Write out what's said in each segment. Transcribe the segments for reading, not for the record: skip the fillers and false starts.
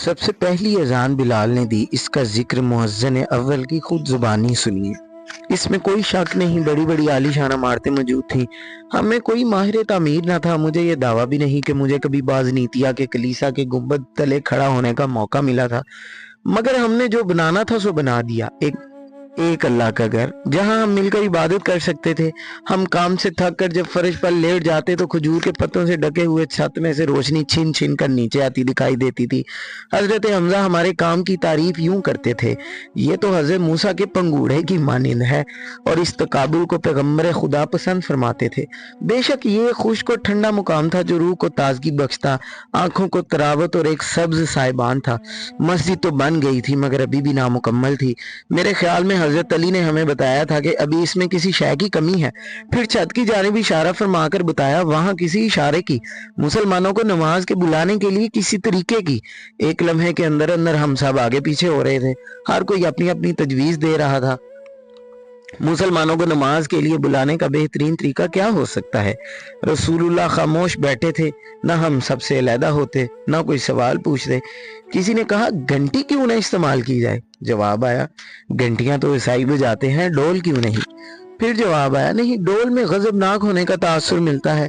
سب سے پہلی اذان بلال نے دی، اس کا ذکر مؤذن اول کی خود زبانی سنیے۔ اس میں کوئی شک نہیں، بڑی بڑی عالی شان عمارتیں موجود تھیں۔ ہمیں کوئی ماہر تعمیر نہ تھا، مجھے یہ دعویٰ بھی نہیں کہ مجھے کبھی باز نیتیا کے کلیسا کے گنبد تلے کھڑا ہونے کا موقع ملا تھا، مگر ہم نے جو بنانا تھا سو بنا دیا، ایک اللہ کا گھر جہاں ہم مل کر عبادت کر سکتے تھے۔ ہم کام سے تھک کر جب فرش پر لیٹ جاتے تو کھجور کے پتوں سے ڈھکے ہوئے چھت میں سے روشنی چھن چھن کر نیچے آتی دکھائی دیتی تھی۔ حضرت حمزہ ہمارے کام کی تعریف یوں کرتے تھے، یہ تو حضرت موسیٰ کے پنگوڑے کی مانند ہے، اور اس تقابل کو پیغمبر خدا پسند فرماتے تھے۔ بے شک یہ خشک اور ٹھنڈا مقام تھا جو روح کو تازگی بخشتا، آنکھوں کو تراوت اور ایک سبز سائبان تھا۔ مسجد تو بن گئی تھی مگر ابھی بھی نامکمل تھی۔ میرے خیال میں حضرت علی نے ہمیں بتایا تھا کہ ابھی اس میں کسی شے کی کمی ہے، پھر چھت کی جانب اشارہ فرما کر بتایا وہاں کسی اشارے کی، مسلمانوں کو نماز کے بلانے کے لیے کسی طریقے کی۔ ایک لمحے کے اندر اندر ہم سب آگے پیچھے ہو رہے تھے، ہر کوئی اپنی اپنی تجویز دے رہا تھا۔ مسلمانوں کو نماز کے لیے بلانے کا بہترین طریقہ کیا ہو سکتا ہے؟ رسول اللہ خاموش بیٹھے تھے، نہ ہم سب سے علیحدہ ہوتے، نہ کوئی سوال پوچھتے۔ کسی نے کہا گھنٹی کیوں نہ استعمال کی جائے؟ جواب آیا گھنٹیاں تو عیسائی بجاتے ہیں، ڈول کیوں نہیں؟ پھر جواب آیا نہیں، ڈول میں غضبناک ہونے کا تاثر ملتا ہے،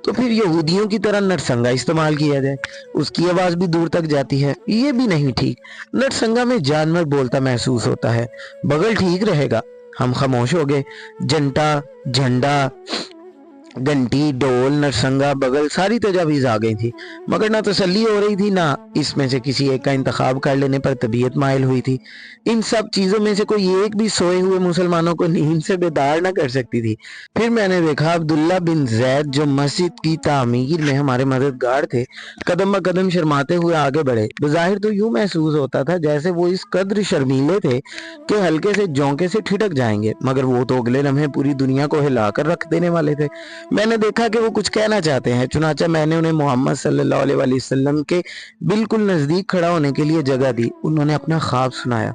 تو پھر یہودیوں کی طرح نرسنگا استعمال کیا جائے، اس کی آواز بھی دور تک جاتی ہے۔ یہ بھی نہیں ٹھیک، نرسنگا میں جانور بولتا محسوس ہوتا ہے، بغل ٹھیک رہے گا۔ ہم خاموش ہو گئے۔ جنٹا، جھنڈا، گھنٹی، ڈول، نرسنگا، بغل، ساری تجاویز آ گئی تھی، مگر نہ تسلی ہو رہی تھی، نہ اس میں سے کسی ایک کا انتخاب کر لینے پر طبیعت مائل ہوئی تھی۔ ان سب چیزوں میں سے کوئی ایک بھی سوئے ہوئے مسلمانوں کو نیند سے بیدار نہ کر سکتی تھی۔ پھر میں نے دیکھا عبداللہ بن زید جو مسجد کی تعمیر میں ہمارے مددگار تھے، قدم بقدم شرماتے ہوئے آگے بڑھے۔ بظاہر تو یوں محسوس ہوتا تھا جیسے وہ اس قدر شرمیلے تھے کہ ہلکے سے جونکے سے ٹھٹک جائیں گے، مگر وہ تو اگلے لمحے پوری دنیا کو ہلا کر رکھ دینے والے تھے۔ میں نے دیکھا کہ وہ کچھ کہنا چاہتے ہیں، چنانچہ میں نے انہیں محمد صلی اللہ علیہ وآلہ وسلم کے بالکل نزدیک کھڑا ہونے کے لیے جگہ دی۔ انہوں نے اپنا خواب سنایا۔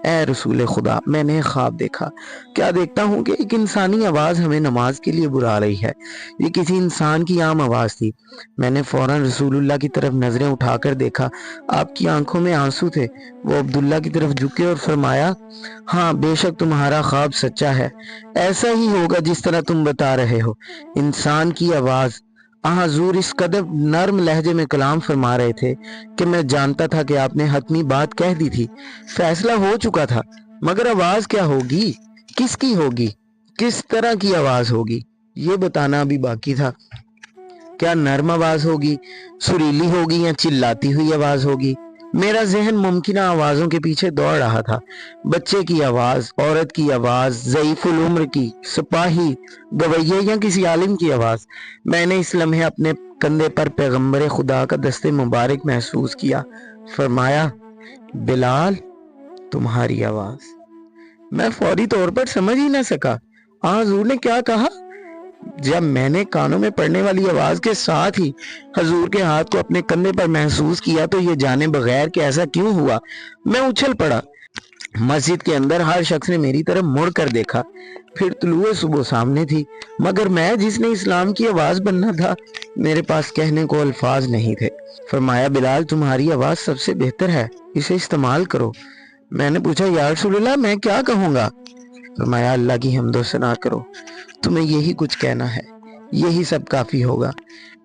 اے رسول خدا، میں نے خواب دیکھا۔ کیا دیکھتا ہوں کہ ایک انسانی آواز ہمیں نماز کے لیے بلا رہی ہے۔ یہ کسی انسان کی عام آواز تھی۔ میں نے فوراً رسول اللہ کی طرف نظریں اٹھا کر دیکھا، آپ کی آنکھوں میں آنسو تھے۔ وہ عبداللہ کی طرف جھکے اور فرمایا، ہاں بے شک تمہارا خواب سچا ہے، ایسا ہی ہوگا جس طرح تم بتا رہے ہو۔ انسان کی آواز۔ حضور اس قدر نرم لہجے میں کلام فرما رہے تھے کہ میں جانتا تھا کہ آپ نے حتمی بات کہہ دی تھی، فیصلہ ہو چکا تھا، مگر آواز کیا ہوگی، کس کی ہوگی، کس طرح کی آواز ہوگی، یہ بتانا ابھی باقی تھا۔ کیا نرم آواز ہوگی، سریلی ہوگی، یا چلاتی ہوئی آواز ہوگی؟ میرا ذہن ممکنہ آوازوں کے پیچھے دوڑ رہا تھا۔ بچے کی آواز، عورت کی آواز، ضعیف العمر کی، سپاہی، گویے یا کسی عالم کی آواز۔ میں نے اس لمحے اپنے کندھے پر پیغمبر خدا کا دست مبارک محسوس کیا۔ فرمایا، بلال، تمہاری آواز۔ میں فوری طور پر سمجھ ہی نہ سکا حضور نے کیا کہا۔ جب میں نے کانوں میں پڑنے والی آواز کے ساتھ ہی حضور کے ہاتھ کو اپنے کندھے پر محسوس کیا تو یہ جانے بغیر کہ ایسا کیوں ہوا، میں اچھل پڑا۔ مسجد کے اندر ہر شخص نے میری طرف مڑ کر دیکھا۔ پھر طلوع صبح سامنے تھی، مگر میں جس نے اسلام کی آواز بننا تھا، میرے پاس کہنے کو الفاظ نہیں تھے۔ فرمایا، بلال، تمہاری آواز سب سے بہتر ہے، اسے استعمال کرو۔ میں نے پوچھا، یا رسول اللہ، میں کیا کہوں گا؟ فرمایا، اللہ کی حمد و ثنا کرو، تمہیں یہی کچھ کہنا ہے، یہی سب کافی ہوگا۔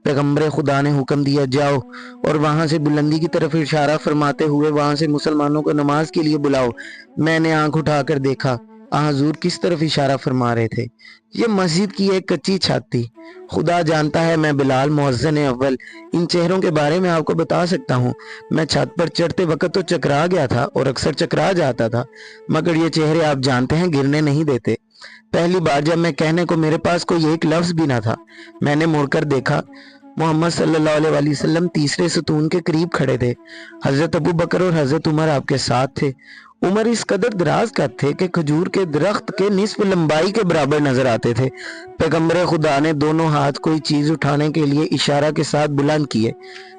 پیغمبر خدا نے حکم دیا، جاؤ اور وہاں سے بلندی کی طرف اشارہ فرماتے ہوئے وہاں سے مسلمانوں کو نماز کے لیے بلاؤ۔ میں نے آنکھ اٹھا کر دیکھا، حضور کس طرف اشارہ فرما رہے تھے؟ یہ مسجد کی ایک کچی چھت تھی۔ خدا جانتا ہے میں بلال مؤذن اول ان چہروں کے بارے میں آپ کو بتا سکتا ہوں۔ میں چھت پر چڑھتے وقت تو چکرا گیا تھا اور اکثر چکرا جاتا تھا، مگر یہ چہرے آپ جانتے ہیں گرنے نہیں دیتے۔ پہلی بار جب میں کہنے کو میرے پاس کوئی ایک لفظ بھی نہ تھا، میں نے مڑ کر دیکھا، محمد صلی اللہ علیہ وآلہ وسلم تیسرے ستون کے قریب کھڑے تھے۔ حضرت ابو بکر اور حضرت عمر آپ کے ساتھ تھے۔ عمر اس قدر دراز قد تھے کہ کھجور کے درخت کے نصف لمبائی کے برابر نظر آتے تھے۔ پیغمبر خدا نے دونوں ہاتھ کوئی چیز اٹھانے کے لیے اشارہ کے ساتھ بلند کیے۔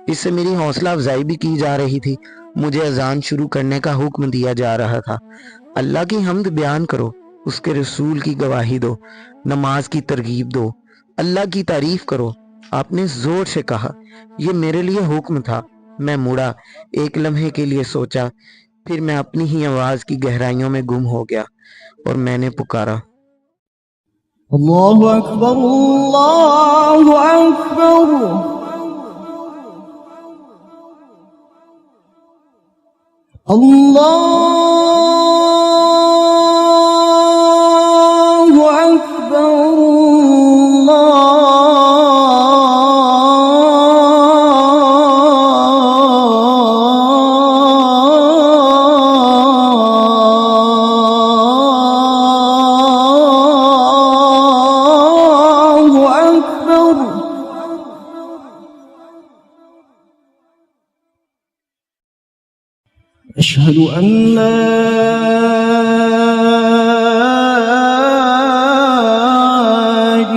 اس سے میری حوصلہ افزائی بھی کی جا رہی تھی۔ مجھے اذان شروع کرنے کا حکم دیا جا رہا تھا۔ اللہ کی حمد بیان کرو، اس کے رسول کی گواہی دو، نماز کی ترغیب دو، اللہ کی تعریف کرو۔ آپ نے زور سے کہا، یہ میرے لیے حکم تھا، میں مڑا، ایک لمحے کے لیے سوچا، پھر میں اپنی ہی آواز کی گہرائیوں میں گم ہو گیا اور میں نے پکارا، اللہ اکبر اللہ اکبر اللہ اکبر أشهد أن لا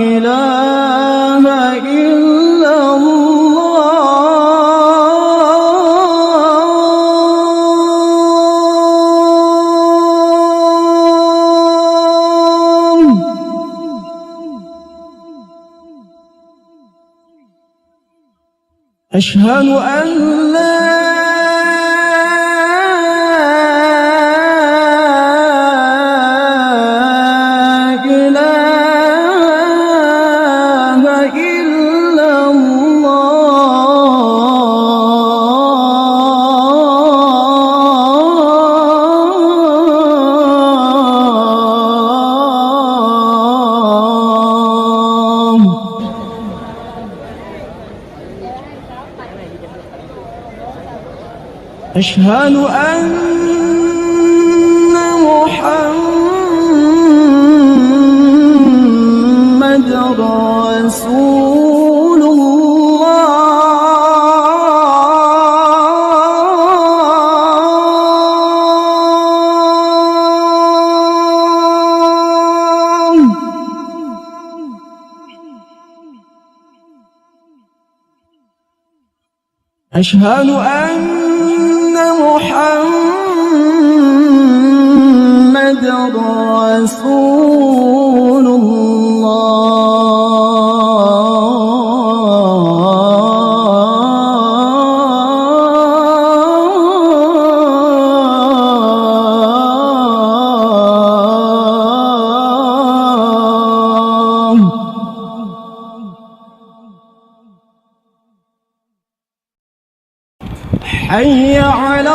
إله إلا الله أشهد أن لا أشهد أن محمد رسول الله أشهد أن محمد رسول الله حي على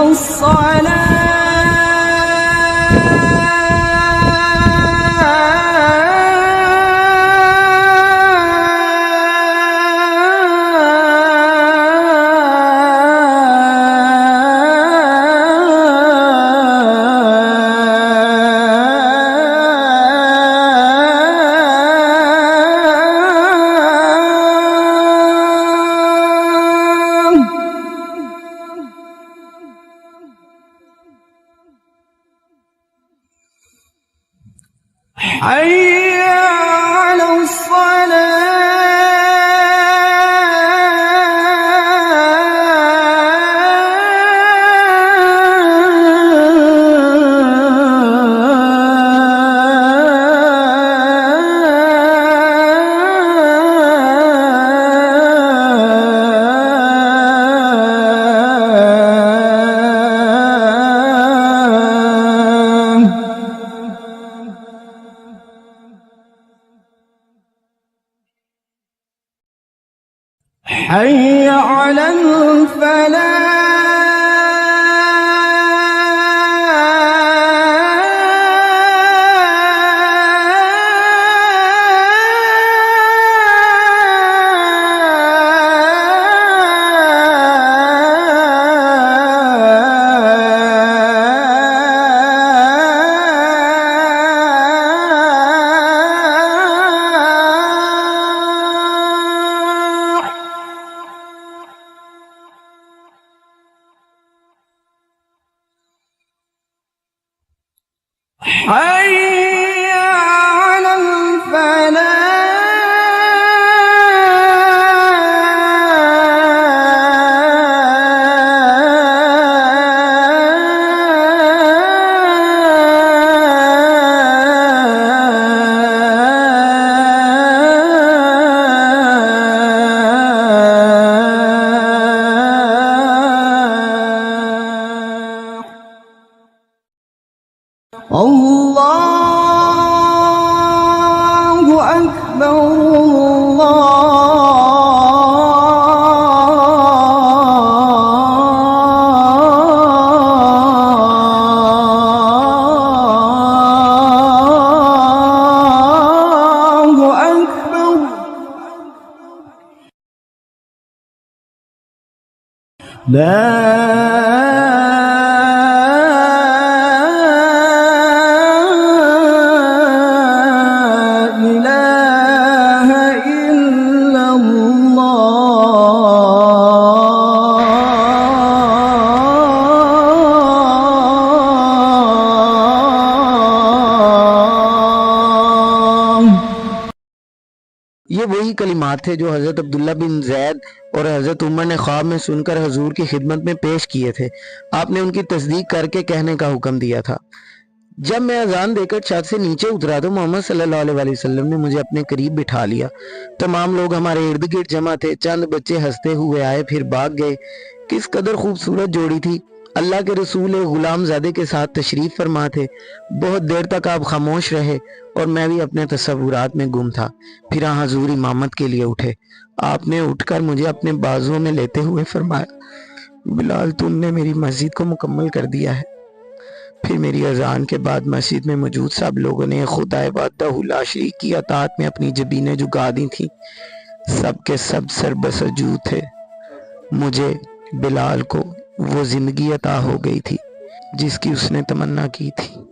حي على حي على الفلاح الله أكبر الله أكبر لا إله إلا الله. یہ وہی کلمات تھے جو حضرت عبداللہ بن زید اور حضرت عمر نے خواب میں سن کر حضور کی خدمت میں پیش کیے تھے۔ آپ نے ان کی تصدیق کر کے کہنے کا حکم دیا تھا۔ جب میں اذان دے کر چھت سے نیچے اترا تو محمد صلی اللہ علیہ وسلم نے مجھے اپنے قریب بٹھا لیا۔ تمام لوگ ہمارے ارد گرد جمع تھے۔ چند بچے ہنستے ہوئے آئے پھر بھاگ گئے۔ کس قدر خوبصورت جوڑی تھی۔ اللہ کے رسول ایک غلام زادے کے ساتھ تشریف فرما تھے۔ بہت دیر تک آپ خاموش رہے اور میں بھی اپنے تصورات میں گم تھا۔ پھر حضور امامت کے لیے اٹھے۔ آپ نے اٹھ کر مجھے اپنے بازوؤں میں لیتے ہوئے فرمایا، بلال تم نے میری مسجد کو مکمل کر دیا ہے۔ پھر میری اذان کے بعد مسجد میں موجود سب لوگوں نے خدا وحدہ لا شریک کی اطاعت میں اپنی جبینیں جھکا دی تھیں۔ سب کے سب سر بسجود تھے۔ مجھے بلال کو وہ زندگی عطا ہو گئی تھی جس کی اس نے تمنا کی تھی۔